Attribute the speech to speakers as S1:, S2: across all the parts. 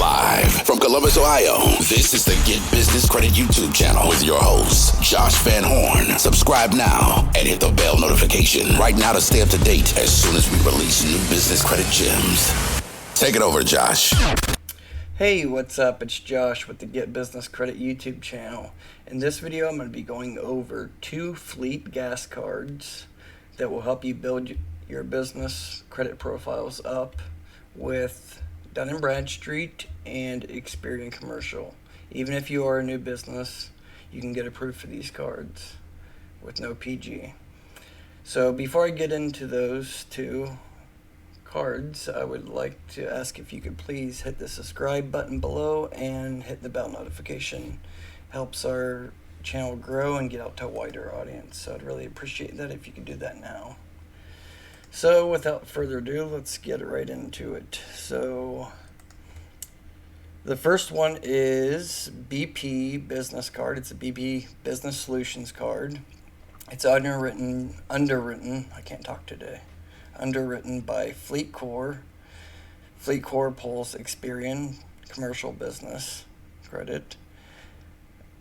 S1: Live from Columbus, Ohio, this is the Get Business Credit YouTube channel with your host, Josh Van Horn. Subscribe now and hit the bell notification right now to stay up to date as soon as we release new business credit gems. Take it over, Josh.
S2: Hey, what's up? It's Josh with the Get Business Credit YouTube channel. In this video, I'm going to be going over 2 fleet gas cards that will help you build your business credit profiles up with Dun and Bradstreet and Experian Commercial. Even if you are a new business, you can get approved for these cards with no PG. So before I get into those 2 cards, I would like to ask if you could please hit the subscribe button below and hit the bell notification. Helps our channel grow and get out to a wider audience. So I'd really appreciate that if you could do that now. So without further ado, let's get right into it. So the first one is BP Business Card. It's a BP Business Solutions card. It's underwritten, I can't talk today, underwritten by FleetCor. FleetCor pulls Experian Commercial Business credit.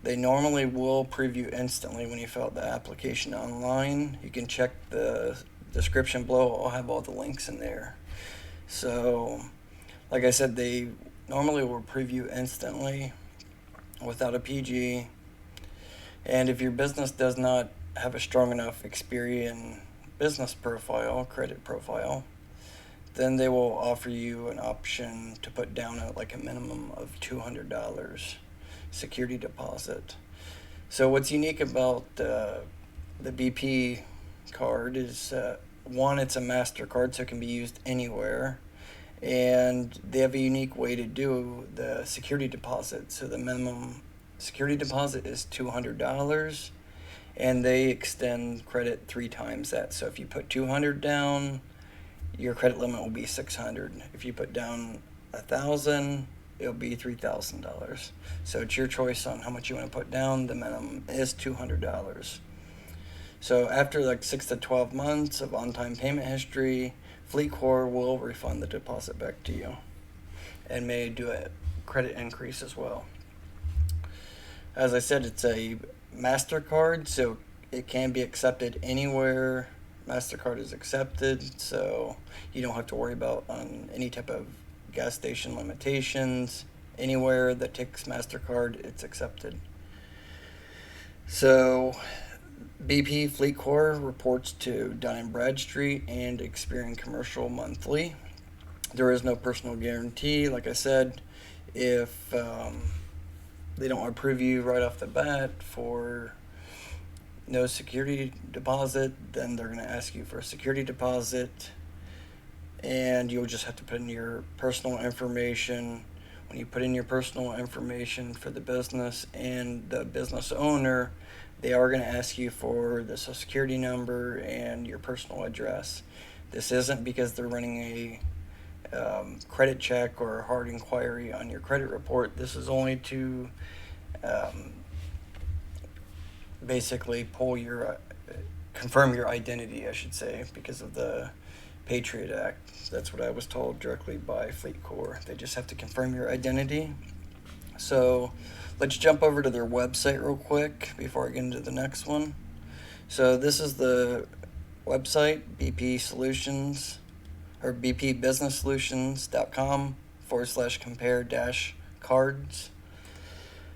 S2: They normally will preview instantly when you fill out the application online. You can check the description below. I'll have all the links in there. So, like I said, they normally will preview instantly without a PG. And if your business does not have a strong enough Experian business profile, credit profile, then they will offer you an option to put down like a minimum of $200 security deposit. So what's unique about the BP card is one, it's a MasterCard, so it can be used anywhere, and they have a unique way to do the security deposit. So the minimum security deposit is $200, and they extend credit 3 times that. So if you put $200 down, your credit limit will be $600. If you put down $1,000, it'll be $3,000. So it's your choice on how much you want to put down. The minimum is $200. So after like 6 to 12 months of on-time payment history, FleetCor will refund the deposit back to you and may do a credit increase as well. As I said, it's a MasterCard, so it can be accepted anywhere MasterCard is accepted, so you don't have to worry about any type of gas station limitations. Anywhere that takes MasterCard, it's accepted. So BP FleetCor reports to Dun and Bradstreet and Experian Commercial monthly. There is no personal guarantee. Like I said, if they don't approve you right off the bat for no security deposit, then they're going to ask you for a security deposit, and you'll just have to put in your personal information. When you put in your personal information for the business and the business owner, they are going to ask you for the social security number and your personal address. This isn't because they're running a credit check or a hard inquiry on your credit report. This is only to basically confirm your identity, I should say, because of the Patriot Act. That's what I was told directly by FleetCor. They just have to confirm your identity. So let's jump over to their website real quick before I get into the next one. So this is the website, BP Solutions, or bpbusinesssolutions.com/compare-cards.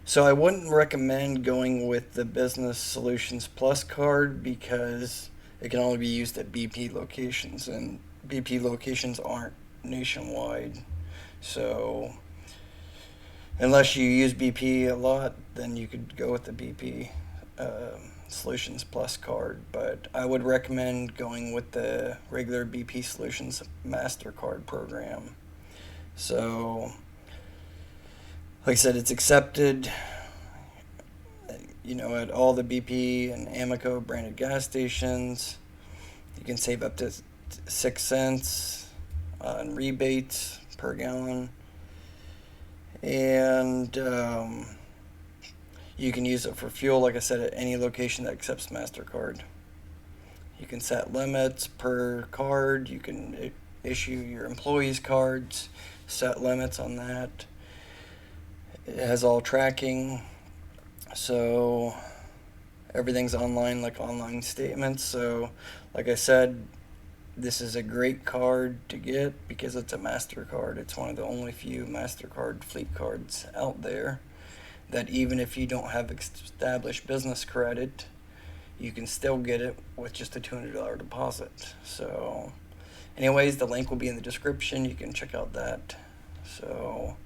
S2: So I wouldn't recommend going with the Business Solutions Plus card because it can only be used at BP locations, and BP locations aren't nationwide. So unless you use BP a lot, then you could go with the BP Solutions Plus card. But I would recommend going with the regular BP Solutions MasterCard program. So, like I said, it's accepted, at all the BP and Amoco branded gas stations. You can save up to 6 cents on rebates per gallon. And you can use it for fuel, like I said, at any location that accepts MasterCard. You can set limits per card. You can issue your employees cards, set limits on that. It has all tracking, so everything's online, like online statements. So like I said, this is a great card to get because it's a MasterCard. It's one of the only few MasterCard fleet cards out there that even if you don't have established business credit, you can still get it with just a $200 deposit. So anyways, the link will be in the description. You can check out that. So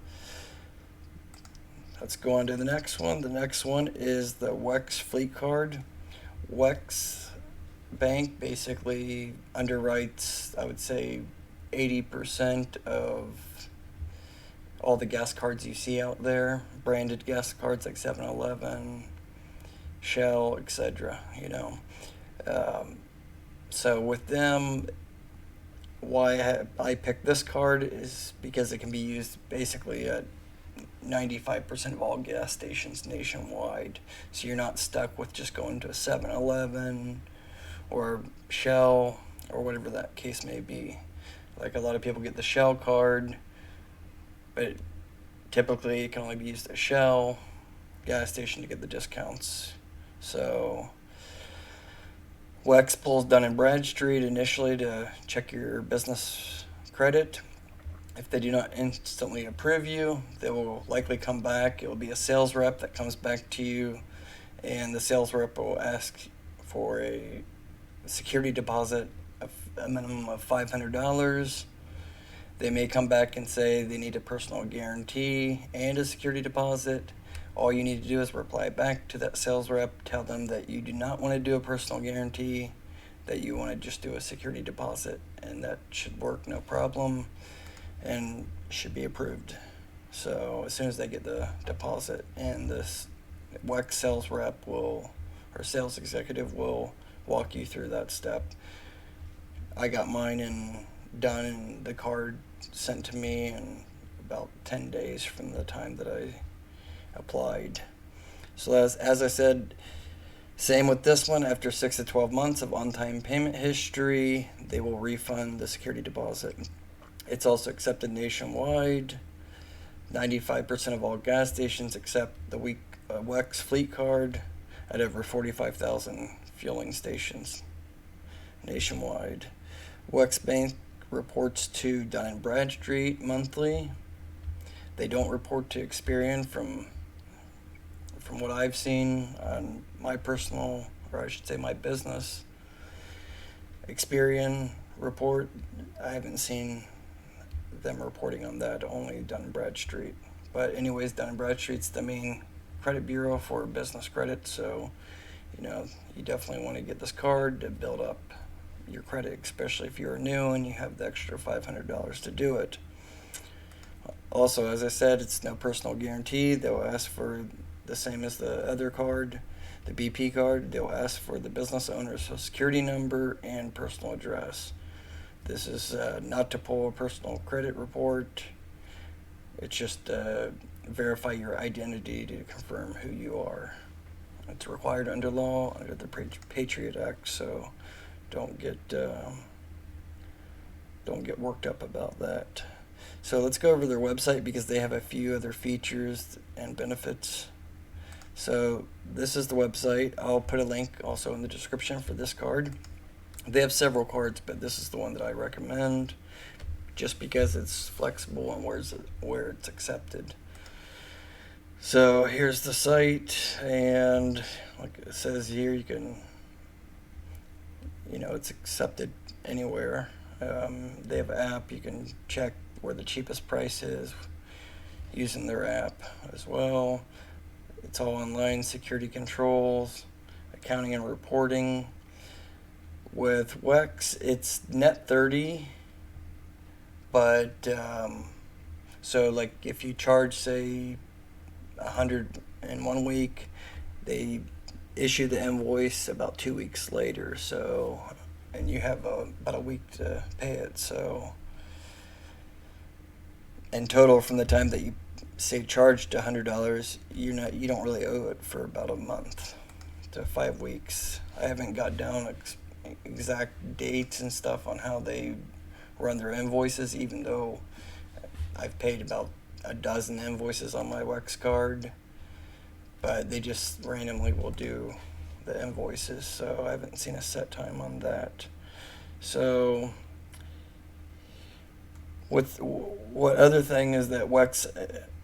S2: let's go on to the next one. The next one is the WEX fleet card. WEX Bank basically underwrites, I would say, 80% of all the gas cards you see out there, branded gas cards like 7-Eleven, Shell, etc. So with them, why I picked this card is because it can be used basically at 95% of all gas stations nationwide. So you're not stuck with just going to a 7-Eleven or Shell or whatever that case may be. Like a lot of people get the Shell card, but typically it can only be used at Shell gas station to get the discounts. So WEX pulls Dun and Bradstreet initially to check your business credit. If they do not instantly approve you, they will likely come back. It will be a sales rep that comes back to you, and the sales rep will ask for a security deposit of a minimum of $500. They may come back and say they need a personal guarantee and a security deposit. All you need to do is reply back to that sales rep, tell them that you do not want to do a personal guarantee, that you want to just do a security deposit, and that should work no problem and should be approved. So as soon as they get the deposit, and this WEX sales rep or sales executive will walk you through that step. I got mine done and the card sent to me in about 10 days from the time that I applied. So as I said, same with this one. After 6 to 12 months of on-time payment history, they will refund the security deposit. It's also accepted nationwide. 95% of all gas stations accept the WEX fleet card at over 45,000 fueling stations nationwide. WEX Bank reports to Dun and Bradstreet monthly. They don't report to Experian from what I've seen on my personal, or I should say my business Experian report. I haven't seen them reporting on that, only Dun and Bradstreet. But anyways, Dun and Bradstreet's the main credit bureau for business credit, so you definitely want to get this card to build up your credit, especially if you're new and you have the extra $500 to do it. Also, as I said, it's no personal guarantee. They'll ask for the same as the other card, the BP card. They'll ask for the business owner's social security number and personal address. This is not to pull a personal credit report. It's just verify your identity to confirm who you are. It's required under law, under the Patriot Act, so don't get worked up about that. So let's go over their website because they have a few other features and benefits. So this is the website. I'll put a link also in the description for this card. They have several cards, but this is the one that I recommend just because it's flexible and where it's accepted. So here's the site, and like it says here, you can, it's accepted anywhere. They have an app. You can check where the cheapest price is using their app as well. It's all online, security controls, accounting and reporting. With WEX, it's net 30, but so like if you charge, say, 100 in 1 week, they issue the invoice about 2 weeks later. So, and you have about a week to pay it. So, in total, from the time that you say charged $100, you don't really owe it for about a month to 5 weeks. I haven't got down exact dates and stuff on how they run their invoices, even though I've paid about a dozen invoices on my Wex card, but they just randomly will do the invoices, so I haven't seen a set time on that. So what other thing is that Wex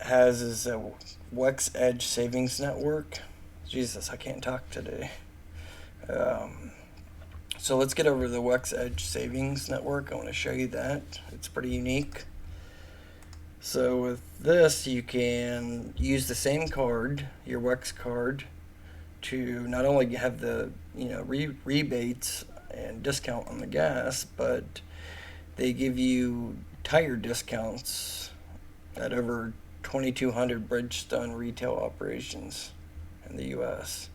S2: has is a Wex Edge Savings Network. Jesus, I can't talk today. So let's get over to the Wex Edge Savings Network. I want to show you that. It's pretty unique. So with this, you can use the same card, your Wex card, to not only have the rebates and discount on the gas, but they give you tire discounts at over 2,200 Bridgestone retail operations in the U.S.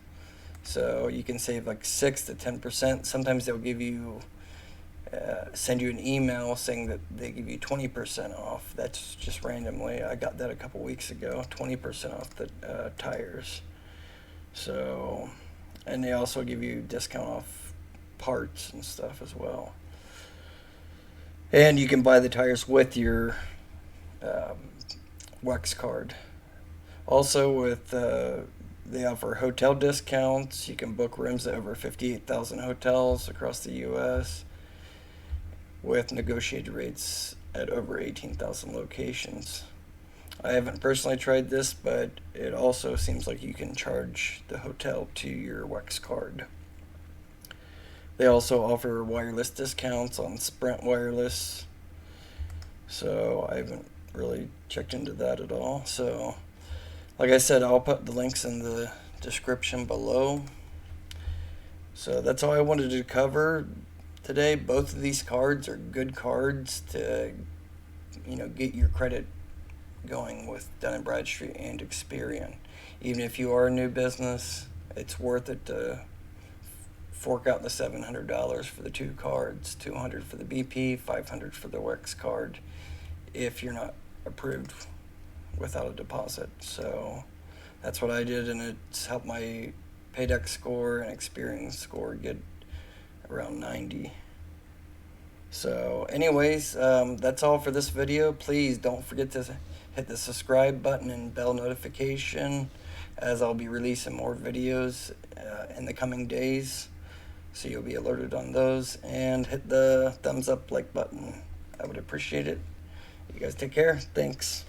S2: So you can save like 6 to 10%. Sometimes they'll give you, send you an email saying that they give you 20% off. That's just randomly. I got that a couple weeks ago, 20% off the tires. So, and they also give you discount off parts and stuff as well. And you can buy the tires with your Wex card. Also with they offer hotel discounts. You can book rooms at over 58,000 hotels across the U.S. with negotiated rates at over 18,000 locations. I haven't personally tried this, but it also seems like you can charge the hotel to your Wex card. They also offer wireless discounts on Sprint Wireless, so I haven't really checked into that at all. So, like I said, I'll put the links in the description below. So that's all I wanted to cover today. Both of these cards are good cards to, get your credit going with Dun and Bradstreet and Experian. Even if you are a new business, it's worth it to fork out the $700 for the two cards, $200 for the BP, $500 for the Wex card, if you're not approved without a deposit. So that's what I did, and it's helped my Paydex score and Experian score get around 90. So anyways, that's all for this video. Please don't forget to hit the subscribe button and bell notification, as I'll be releasing more videos in the coming days, so you'll be alerted on those. And hit the thumbs up like button. I would appreciate it. You guys take care. Thanks.